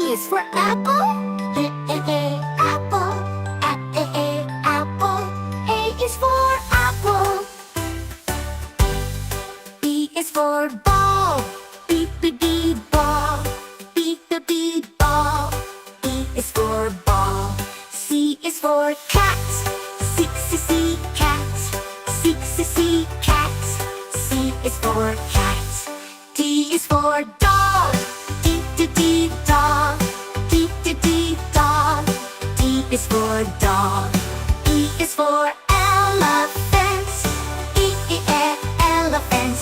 is for apple. Apple. Apple. A is for apple. B is for ball. B, ball. B, ball. E is for ball. C is for cat. C, cat. C, cat. C is for cat. D is for dog. D, dog. D, dog. D is for dog. E is for elephant. Elephant.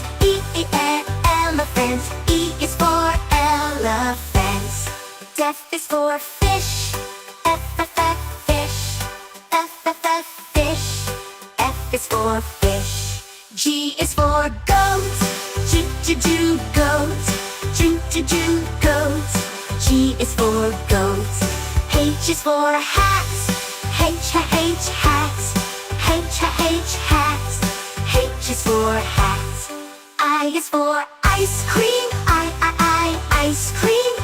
Elephant. E is for elephant. F is for fish. Fish. Fish. F is for fish. G is for goat. Goat. Goat. G is for goat. H is for hat. Hat. H is for hat. I is for ice cream. Ice cream.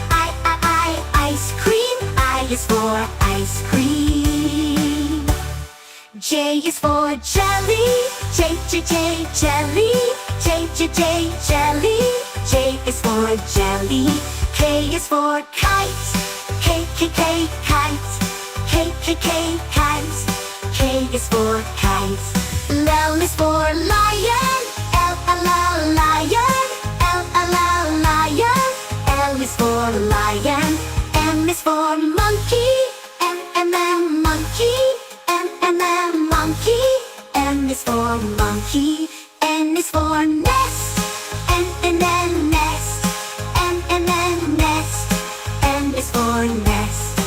Ice cream. I is for ice cream. J is for jelly. Jelly. Jelly. J is for jelly. K is for kite. Kite. K is for kite. L is for lion. Lion. L is for lion. M is for monkey. Monkey. Monkey. M is for monkey. N is for nest. Nest. Nest. N is for nest.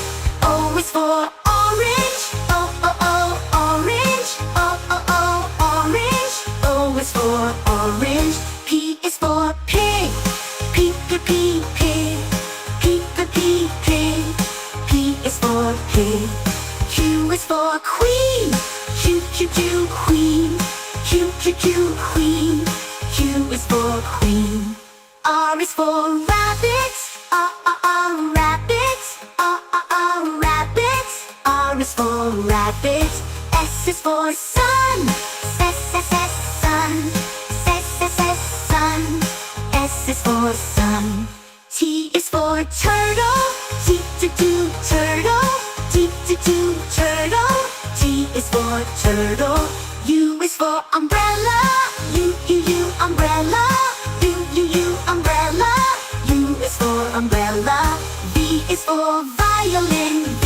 O is for orange. Orange. Orange. O is for orange. P is for pig. Pig. P is for pig. Q is for queen. Queen. Queen. Q is for queen. R is for rabbit. Rabbit. Rabbit. R is for rabbit. S is for sun. Sun. Sun. S is for sun. T is for turtle. Turtle. Turtle. T is for turtle. U is for umbrella. Umbrella. U umbrella. U is for umbrella. V is for violin. V